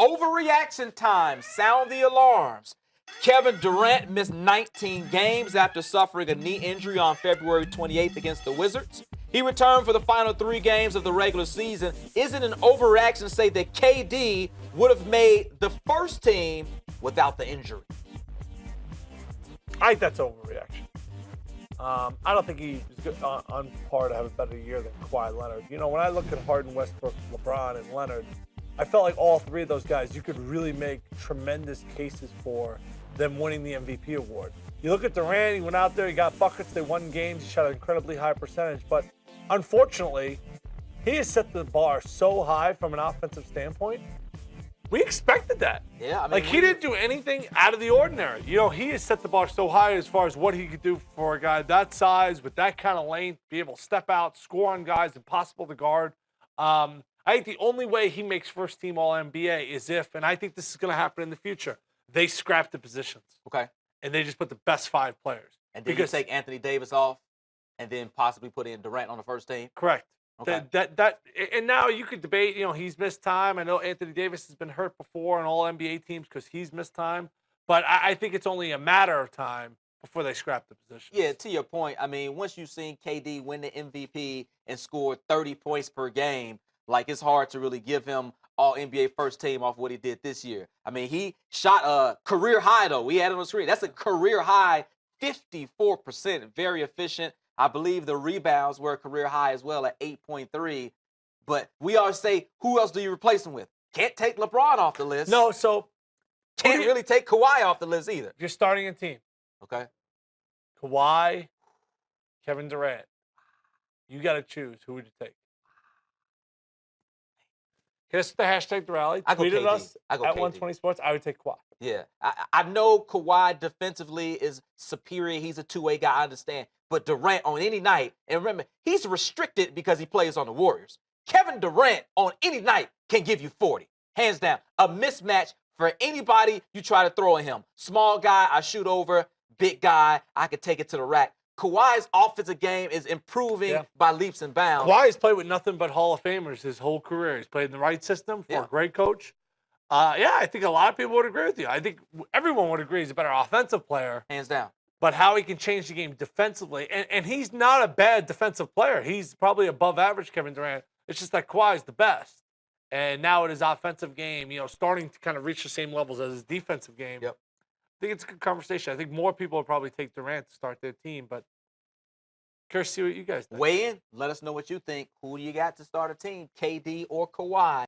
overreaction time. Sound the alarms. Kevin Durant missed 19 games after suffering a knee injury on February 28th against the Wizards. He returned for the final 3 games of the regular season. Is it an overreaction to say that KD would have made the first team without the injury? I think that's overreaction. I don't think he's on par to have a better year than Kawhi Leonard. You know, when I look at Harden, Westbrook, LeBron, and Leonard, I felt like all 3 of those guys, you could really make tremendous cases for them winning the MVP award. You look at Durant, he went out there, he got buckets, they won games, he shot an incredibly high percentage. But unfortunately, he has set the bar so high from an offensive standpoint. We expected that. Yeah, I mean, like he didn't do anything out of the ordinary. You know, he has set the bar so high as far as what he could do for a guy that size with that kind of length, be able to step out, score on guys impossible to guard. I think the only way he makes first team All-NBA is if, and I think this is going to happen in the future, they scrap the positions. Okay. And they just put the best 5 players. And then you take Anthony Davis off and then possibly put in Durant on the first team? Correct. Okay. And now you could debate, you know, he's missed time. I know Anthony Davis has been hurt before on all NBA teams because he's missed time. But I think it's only a matter of time before they scrap the position. Yeah, to your point, I mean, once you've seen KD win the MVP and score 30 points per game, like it's hard to really give him all NBA first team off what he did this year. I mean, he shot a career high, though. We had it on the screen. That's a career high, 54%, very efficient. I believe the rebounds were a career high as well at 8.3. But we always say, who else do you replace him with? Can't take LeBron off the list. No, so can't really take Kawhi off the list either. You're starting a team. Okay. Kawhi, Kevin Durant. You got to choose. Who would you take? Hit us with the hashtag the rally. Tweet at us at 120 Sports. I would take Kawhi. Yeah. I know Kawhi defensively is superior. He's a two-way guy, I understand. But Durant on any night, and remember, he's restricted because he plays on the Warriors. Kevin Durant on any night can give you 40. Hands down. A mismatch for anybody you try to throw at him. Small guy, I shoot over. Big guy, I could take it to the rack. Kawhi's offensive game is improving by leaps and bounds. Kawhi's played with nothing but Hall of Famers his whole career. He's played in the right system for a great coach. I think a lot of people would agree with you. I think everyone would agree he's a better offensive player. Hands down. But how he can change the game defensively. And he's not a bad defensive player. He's probably above average, Kevin Durant. It's just that Kawhi's the best. And now in his offensive game, you know, starting to kind of reach the same levels as his defensive game. Yep. I think it's a good conversation. I think more people would probably take Durant to start their team, but curious to see what you guys think. Weigh in. Let us know what you think. Who do you got to start a team, KD or Kawhi?